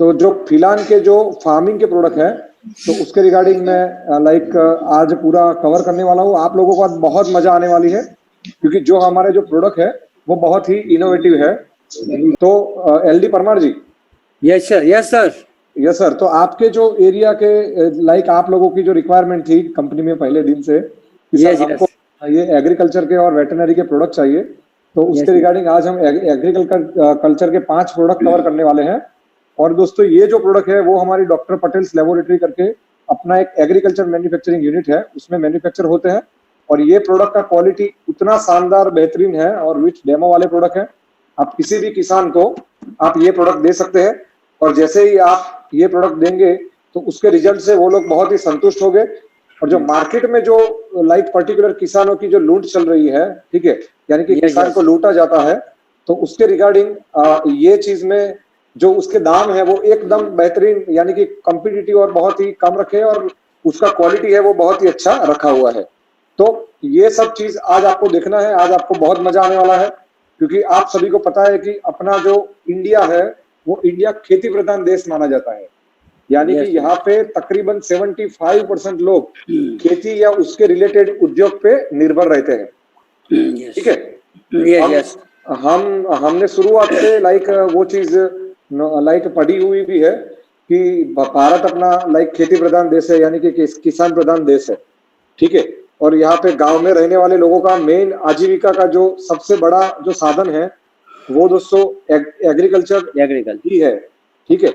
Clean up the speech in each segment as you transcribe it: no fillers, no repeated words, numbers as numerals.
तो जो फिलहाल के जो फार्मिंग के प्रोडक्ट है, तो उसके रिगार्डिंग मैं लाइक आज पूरा कवर करने वाला हूँ। आप लोगों को आज बहुत मजा आने वाली है, क्योंकि जो हमारे जो प्रोडक्ट है वो बहुत ही इनोवेटिव है। तो LD Parmar ji. Yes sir, yes sir. Yes sir. तो आपके जो एरिया के लाइक आप लोगों की जो रिक्वायरमेंट थी कंपनी में पहले दिन से कि सर हमको ये एग्रीकल्चर के और वेटरनरी के प्रोडक्ट चाहिए, तो उसके रिगार्डिंग आज हम एग्रीकल्चर के 5 प्रोडक्ट कवर करने वाले हैं। और दोस्तों ये जो प्रोडक्ट है वो हमारी डॉक्टर पटेल्स लेबोरेटरी करके अपना एक एग्रीकल्चर मैन्युफैक्चरिंग यूनिट है, उसमें मैन्युफैक्चर होते हैं। और ये प्रोडक्ट का क्वालिटी उतना शानदार बेहतरीन है और विथ डेमो वाले प्रोडक्ट है। आप किसी भी किसान को आप ये प्रोडक्ट दे सकते हैं, और जैसे ही आप ये प्रोडक्ट देंगे तो उसके रिजल्ट से वो लोग बहुत ही संतुष्ट हो गए। और जो मार्केट में जो लाइक पर्टिकुलर किसानों की जो लूट चल रही है, ठीक है, यानी कि किसान को लूटा जाता है, तो उसके रिगार्डिंग ये चीज में जो उसके दाम है वो एकदम बेहतरीन यानी कि कॉम्पिटिटिव और बहुत ही कम रखे, और उसका क्वालिटी है वो बहुत ही अच्छा रखा हुआ है। तो ये सब चीज आज आपको देखना है, आज आपको बहुत मजा आने वाला है, क्योंकि आप सभी को पता है कि अपना जो इंडिया है वो इंडिया खेती प्रधान देश माना जाता है। यानी कि यहाँ पे तकरीबन 75% लोग खेती या उसके रिलेटेड उद्योग पे निर्भर रहते हैं। ठीक है। हमने शुरुआत से लाइक वो चीज लाइक पढ़ी हुई भी है कि भारत अपना लाइक खेती प्रधान देश है, यानी कि किसान प्रधान देश है। ठीक है। और यहाँ पे गांव में रहने वाले लोगों का मेन आजीविका का जो सबसे बड़ा जो साधन है वो दोस्तों एग्रीकल्चर ही है। ठीक है।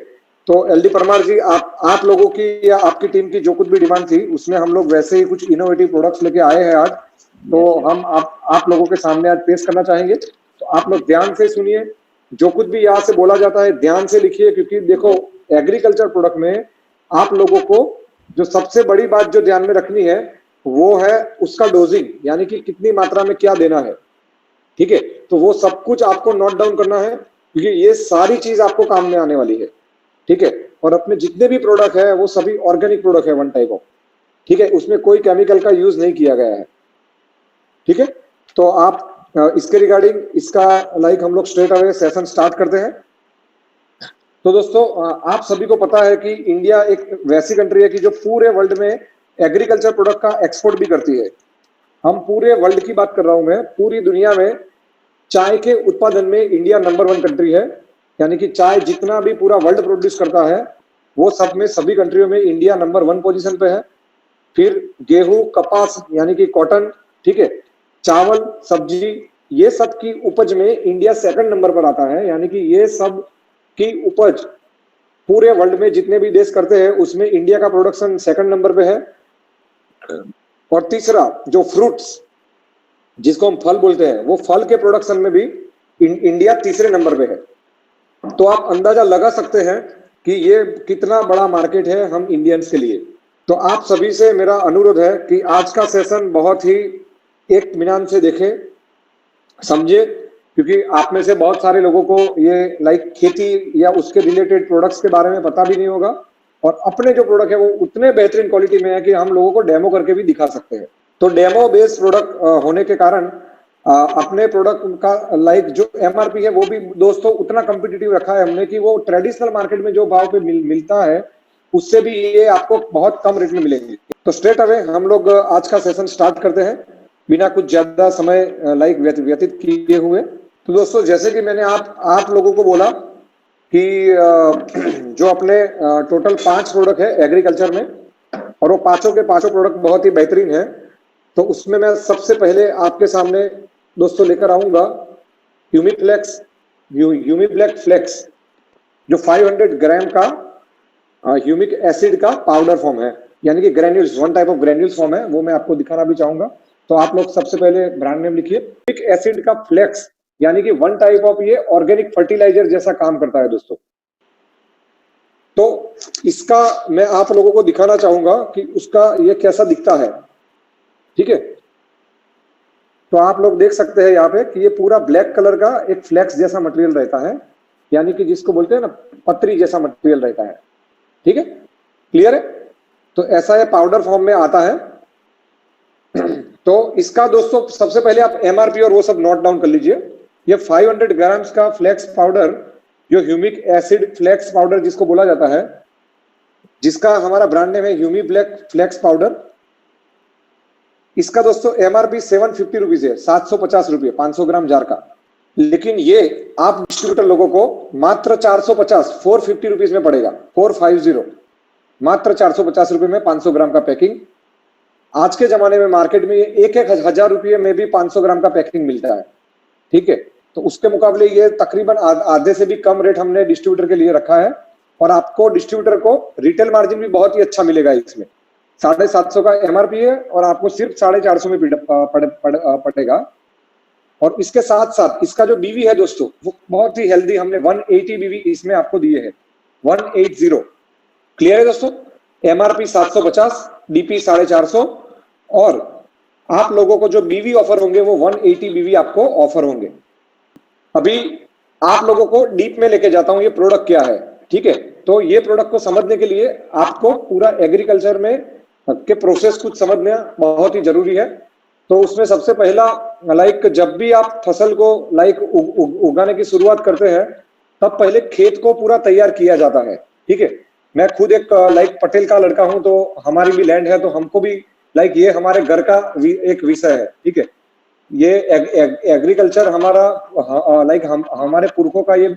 तो एलडी परमार जी, आप लोगों की या आपकी टीम की जो कुछ भी डिमांड थी उसमें हम लोग वैसे ही कुछ इनोवेटिव प्रोडक्ट्स लेके आए हैं आज, तो हम आप लोगों के सामने आज पेश करना चाहेंगे। तो आप लोग ध्यान से सुनिए, जो कुछ भी यहाँ से बोला जाता है ध्यान से लिखिए, क्योंकि देखो एग्रीकल्चर प्रोडक्ट में आप लोगों को जो सबसे बड़ी बात जो ध्यान में रखनी है वो है उसका डोजिंग, यानी कि कितनी मात्रा में क्या देना है। ठीक है। तो वो सब कुछ आपको नोट डाउन करना है, क्योंकि ये सारी चीज आपको काम में आने वाली है। ठीक है। और अपने जितने भी प्रोडक्ट है वो सभी ऑर्गेनिक प्रोडक्ट है, वन टाइप ऑफ। ठीक है। उसमें कोई केमिकल का यूज नहीं किया गया है। ठीक है। तो आप इसके रिगार्डिंग इसका लाइक हम लोग स्ट्रेट अवे सेशन स्टार्ट करते हैं। तो दोस्तों आप सभी को पता है कि इंडिया एक वैसी कंट्री है कि जो पूरे वर्ल्ड में एग्रीकल्चर प्रोडक्ट का एक्सपोर्ट भी करती है। हम पूरे वर्ल्ड की बात कर रहा हूं मैं, पूरी दुनिया में चाय के उत्पादन में इंडिया नंबर 1 कंट्री है। यानी कि चाय जितना भी पूरा वर्ल्ड प्रोड्यूस करता है वो सब में सभी कंट्रियों में इंडिया नंबर 1 पोजीशन पे है। फिर गेहूं, कपास यानी कि कॉटन, ठीक है, चावल, सब्जी, ये सब की उपज में इंडिया 2nd नंबर पर आता है। यानी कि ये सब की उपज पूरे वर्ल्ड में जितने भी देश करते हैं उसमें इंडिया का प्रोडक्शन 2nd नंबर पे है। और तीसरा जो फ्रूट्स जिसको हम फल बोलते हैं, वो फल के प्रोडक्शन में भी इंडिया तीसरे नंबर पे है। तो आप अंदाजा लगा सकते हैं कि ये कितना बड़ा मार्केट है हम इंडियंस के लिए। तो आप सभी से मेरा अनुरोध है कि आज का सेशन बहुत ही इत्मीनान से देखें, समझे, क्योंकि आप में से बहुत सारे लोगों को ये लाइक खेती या उसके रिलेटेड प्रोडक्ट्स के बारे में पता भी नहीं होगा, और अपने जो प्रोडक्ट है वो उतने बेहतरीन क्वालिटी में है कि हम लोगों को डेमो करके भी दिखा सकते हैं। तो डेमो बेस्ड प्रोडक्ट होने के कारण अपने प्रोडक्ट का लाइक जो एमआरपी है वो भी दोस्तों उतना कॉम्पिटिटिव रखा है हमने कि वो ट्रेडिशनल मार्केट में जो भाव पे मिलता है उससे भी ये आपको बहुत कम रेट में मिलेंगे। तो स्ट्रेट अवे हम लोग आज का सेशन स्टार्ट करते हैं बिना कुछ ज्यादा समय लाइक व्यतीत किए हुए। तो दोस्तों जैसे कि मैंने आप लोगों को बोला कि जो अपने टोटल 5 प्रोडक्ट है एग्रीकल्चर में, और वो पांचों के पांचों प्रोडक्ट बहुत ही बेहतरीन है। तो उसमें मैं सबसे पहले आपके सामने दोस्तों लेकर आऊंगा ह्यूमिब्लैक फ्लेक्स, जो 500 ग्राम का ह्यूमिक एसिड का पाउडर फॉर्म है, यानी कि granules, 1 type of granules form है, वो मैं आपको दिखाना भी चाहूंगा। तो आप लोग सबसे पहले ब्रांड नेम लिखिए। ह्यूमिक एसिड का फ्लेक्स यानी कि 1 टाइप ऑफ ये ऑर्गेनिक फर्टिलाइजर जैसा काम करता है दोस्तों। तो इसका मैं आप लोगों को दिखाना चाहूंगा कि उसका ये कैसा दिखता है। ठीक है। तो आप लोग देख सकते हैं यहाँ पे कि ये पूरा ब्लैक कलर का एक फ्लेक्स जैसा मटेरियल रहता है, यानी कि जिसको बोलते हैं ना पतरी जैसा मटेरियल रहता है। ठीक है, क्लियर है। तो ऐसा ये पाउडर फॉर्म में आता है। तो इसका दोस्तों सबसे पहले आप एमआरपी और वो सब नोट डाउन कर लीजिए। ये 500 ग्राम्स का फ्लेक्स पाउडर जो ह्यूमिक एसिड फ्लेक्स पाउडर जिसको बोला जाता है, जिसका हमारा ब्रांड नेम है ह्यूमी ब्लैक फ्लेक्स पाउडर, इसका दोस्तों एमआरपी 750 रुपीज है, 750 रुपये 500 ग्राम जार का। लेकिन ये आप डिस्ट्रीब्यूटर लोगों को मात्र 450 450 रुपीज में पड़ेगा, 450, मात्र 450 रुपये में 500 ग्राम का पैकिंग। आज के जमाने में मार्केट में 1,000 रुपये में भी 500 ग्राम का पैकिंग मिलता है, ठीक है। तो उसके मुकाबले ये तकरीबन आधे से भी कम रेट हमने डिस्ट्रीब्यूटर के लिए रखा है, और आपको डिस्ट्रीब्यूटर को रिटेल मार्जिन भी बहुत ही अच्छा मिलेगा। इसमें 750 का एमआरपी है और आपको सिर्फ 450 में पड़ेगा। और इसके साथ साथ इसका जो बीवी है दोस्तों, वो बहुत ही हेल्दी, हमने 180 बीवी इसमें आपको दिए है, 180। क्लियर है दोस्तों? एमआरपी 750, डीपी 450, और आप लोगों को जो बीवी ऑफर होंगे वो 180 बीवी आपको ऑफर होंगे। अभी आप लोगों को डीप में लेके जाता हूं, ये प्रोडक्ट क्या है, ठीक है। तो ये प्रोडक्ट को समझने के लिए आपको पूरा एग्रीकल्चर में के प्रोसेस कुछ समझना बहुत ही जरूरी है। तो उसमें सबसे पहला, लाइक जब भी आप फसल को लाइक उगाने की शुरुआत करते हैं, तब पहले खेत को पूरा तैयार किया जाता है, ठीक है। मैं खुद एक लाइक पटेल का लड़का हूं, तो हमारी भी लैंड है, तो हमको भी लाइक ये हमारे घर का एक विषय है, ठीक है। ये एग्रीकल्चर हमारा लाइक हमारे पुरखों का ये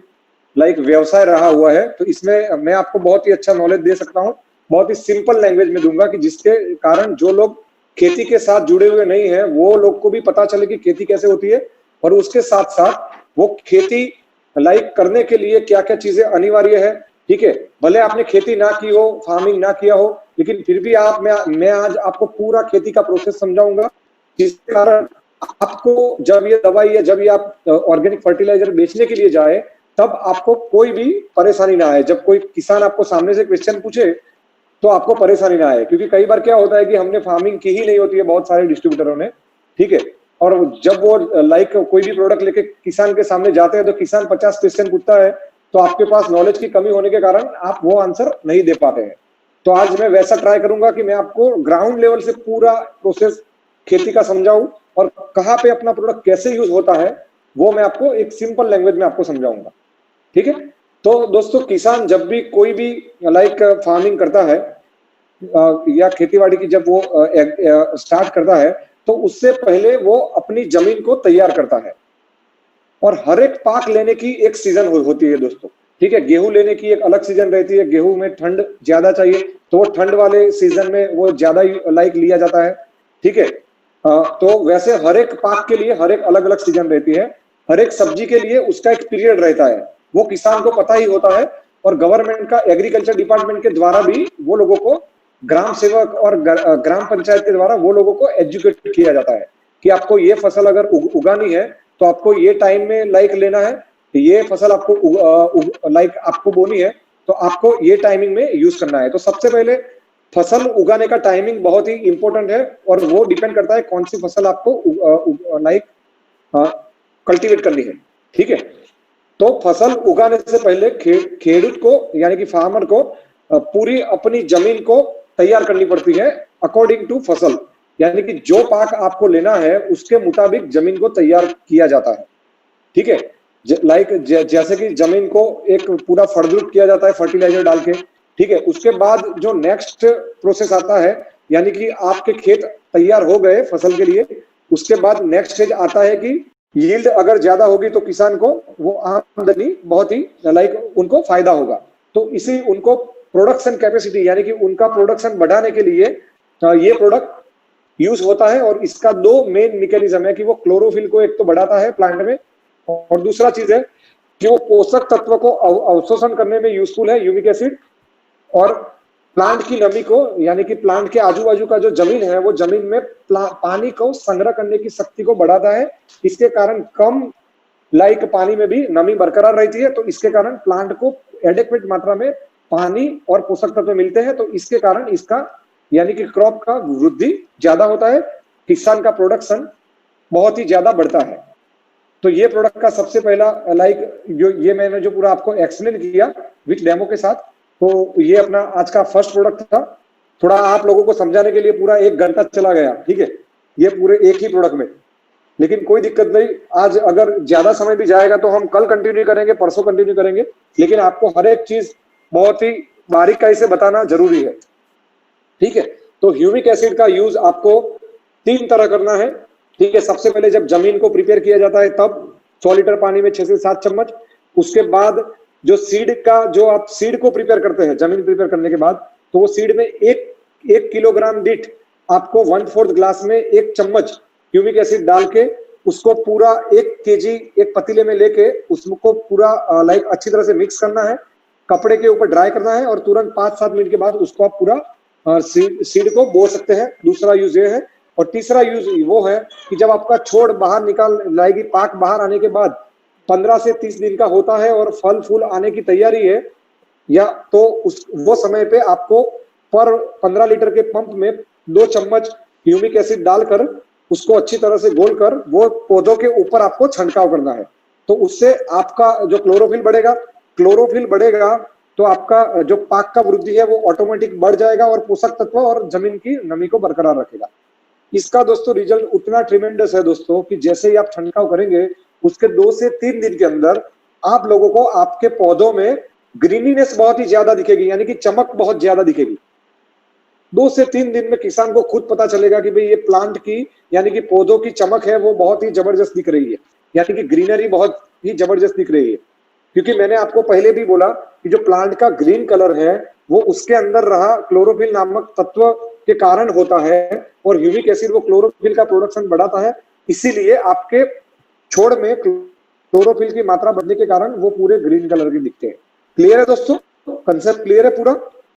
लाइक व्यवसाय रहा हुआ है। तो इसमें मैं आपको बहुत ही अच्छा नॉलेज दे सकता हूँ, बहुत ही सिंपल लैंग्वेज में दूंगा, कि जिसके कारण जो लोग खेती के साथ जुड़े हुए नहीं है वो लोग को भी पता चले कि खेती कैसे होती है, और उसके साथ साथ वो खेती लाइक करने के लिए क्या क्या चीजें अनिवार्य है, ठीक है। भले आपने खेती ना की हो, फार्मिंग ना किया हो, लेकिन फिर भी मैं आज आपको पूरा खेती का प्रोसेस समझाऊंगा, जिसके कारण आपको जब ये दवाई या जब ये आप ऑर्गेनिक फर्टिलाइजर बेचने के लिए जाए, तब आपको कोई भी परेशानी ना आए। जब कोई किसान आपको सामने से क्वेश्चन पूछे तो आपको परेशानी ना आए, क्योंकि कई बार क्या होता है कि हमने फार्मिंग की ही नहीं होती है बहुत सारे डिस्ट्रीब्यूटरों ने, ठीक है। और जब वो लाइक कोई भी प्रोडक्ट लेके किसान के सामने जाते हैं, तो किसान 50 क्वेश्चन पूछता है, तो आपके पास नॉलेज की कमी होने के कारण आप वो आंसर नहीं दे पाते हैं। तो आज मैं वैसा ट्राई करूंगा कि मैं आपको ग्राउंड लेवल से पूरा प्रोसेस खेती का समझाऊं, और कहाँ पे अपना प्रोडक्ट कैसे यूज होता है वो मैं आपको एक सिंपल लैंग्वेज में आपको समझाऊंगा, ठीक है। तो दोस्तों, किसान जब भी कोई भी लाइक फार्मिंग करता है या खेतीबाड़ी की जब वो स्टार्ट करता है, तो उससे पहले वो अपनी जमीन को तैयार करता है। और हर एक पाक लेने की एक सीजन होती है दोस्तों, ठीक है। गेहूं लेने की एक अलग सीजन रहती है, गेहूं में ठंड ज्यादा चाहिए, तो वो ठंड वाले सीजन में वो ज्यादा लाइक लिया जाता है, ठीक है। तो वैसे हर एक पाक के लिए हर एक अलग अलग सीजन रहती है, हर एक सब्जी के लिए उसका एक पीरियड रहता है, वो किसान को पता ही होता है। और गवर्नमेंट का एग्रीकल्चर डिपार्टमेंट के द्वारा भी वो लोगों को, ग्राम सेवक और ग्राम पंचायत के द्वारा वो लोगों को एजुकेट किया जाता है कि आपको ये फसल अगर उगानी है तो आपको ये टाइम में लाइक लेना है, ये फसल आपको लाइक आपको बोनी है तो आपको ये टाइमिंग में यूज करना है। तो सबसे पहले फसल उगाने का टाइमिंग बहुत ही इंपॉर्टेंट है, और वो डिपेंड करता है कौन सी फसल आपको लाइक कल्टीवेट करनी है, ठीक है। तो फसल उगाने से पहले खेडूत को यानी कि फार्मर को पूरी अपनी जमीन को तैयार करनी पड़ती है अकॉर्डिंग टू फसल, यानी कि जो पाक आपको लेना है उसके मुताबिक जमीन को तैयार किया जाता है, ठीक है। लाइक जैसे कि जमीन को एक पूरा फળદ્રુપ किया जाता है फर्टिलाइजर डाल के, ठीक है। उसके बाद जो नेक्स्ट प्रोसेस आता है, यानी कि आपके खेत तैयार हो गए फसल के लिए, उसके बाद नेक्स्ट स्टेज आता है कि यील्ड अगर ज्यादा होगी तो किसान को वो आमदनी बहुत ही लाइक उनको फायदा होगा। तो इसी उनको प्रोडक्शन कैपेसिटी यानी कि उनका प्रोडक्शन बढ़ाने के लिए ये प्रोडक्ट यूज होता है। और इसका दो मेन मैकेनिज्म है कि वो क्लोरोफिल को एक तो बढ़ाता है प्लांट में, और दूसरा चीज है कि वो पोषक तत्व को अवशोषण करने में यूजफुल है ह्यूमिक एसिड, और प्लांट की नमी को यानी कि प्लांट के आजू बाजू का जो जमीन है वो जमीन में पानी को संग्रह करने की शक्ति को बढ़ाता है। इसके कारण कम लाइक पानी में भी नमी बरकरार रहती है, तो इसके कारण प्लांट को एडेक्वेट मात्रा में पानी और पोषक तत्व मिलते हैं। तो इसके कारण इसका यानी कि क्रॉप का वृद्धि ज्यादा होता है, किसान का प्रोडक्शन बहुत ही ज्यादा बढ़ता है। तो ये प्रोडक्ट का सबसे पहला लाइक जो ये मैंने जो पूरा आपको एक्सप्लेन किया विथ डेमो के साथ, तो ये अपना आज का फर्स्ट प्रोडक्ट था। थोड़ा आप लोगों को समझाने के लिए पूरा 1 घंटा चला गया, ठीक है, ये पूरे एक ही प्रोडक्ट में। लेकिन कोई दिक्कत नहीं, आज अगर ज्यादा समय भी जाएगा तो हम कल कंटिन्यू करेंगे, परसों कंटिन्यू करेंगे, लेकिन आपको हर एक चीज बहुत ही बारीकाई से बताना जरूरी है, ठीक है। तो ह्यूमिक एसिड का यूज आपको 3 तरह करना है, ठीक है। सबसे पहले जब जमीन को प्रिपेयर किया जाता है तब 100 लीटर पानी में 6 से 7 चम्मच। उसके बाद जो सीड का, जो आप सीड को प्रिपेयर करते हैं जमीन प्रिपेयर करने के बाद, तो वो सीड में 1 किलोग्राम दीठ आपको 1/4 ग्लास में 1 चम्मच ह्यूमिक एसिड डाल के उसको पूरा 1 केजी एक पतीले में लेके उसको पूरा लाइक अच्छी तरह से मिक्स करना है, कपड़े के ऊपर ड्राई करना है और तुरंत 5-7 मिनट के बाद उसको आप पूरा सीड को बो सकते हैं। दूसरा यूज ये है। और तीसरा यूज वो है कि जब आपका छोड़ बाहर निकाल लाएगी, पाक बाहर आने के बाद 15 से 30 दिन का होता है और फल फूल आने की तैयारी है, या तो वो समय पे आपको पर 15 लीटर के पंप में 2 चम्मच ह्यूमिक एसिड डालकर उसको अच्छी तरह से घोलकर वो पौधों के ऊपर आपको छंटकाव करना है। तो उससे आपका जो क्लोरोफिल बढ़ेगा तो आपका जो पाक का वृद्धि है वो ऑटोमेटिक बढ़ जाएगा और पोषक तत्व और जमीन की नमी को बरकरार रखेगा। इसका दोस्तों रिजल्ट उतना ट्रिमेंडस है दोस्तों कि जैसे ही आप छंटकाव करेंगे उसके 2 से 3 दिन के अंदर आप लोगों को आपके पौधों में ग्रीनीनेस बहुत ही ज्यादा दिखेगी, यानी कि चमक बहुत ज्यादा दिखेगी। 2 से 3 दिन में किसान को खुद पता चलेगा कि भाई ये प्लांट की यानी कि पौधों की चमक है वो बहुत ही जबरदस्त दिख रही है, यानी कि ग्रीनरी बहुत ही जबरदस्त दिख रही है। क्योंकि मैंने आपको पहले भी बोला कि जो प्लांट का ग्रीन कलर है वो उसके अंदर रहा क्लोरोफिल नामक तत्व के कारण होता है, और ह्यूमिक एसिड वो क्लोरोफिल का प्रोडक्शन बढ़ाता है, इसीलिए आपके छोड़ में क्लोरोफिल की मात्रा बढ़ने के कारण वो पूरे ग्रीन कलर के दिखते हैं। क्लियर है दोस्तों? कंसेप्ट क्लियर है पूरा?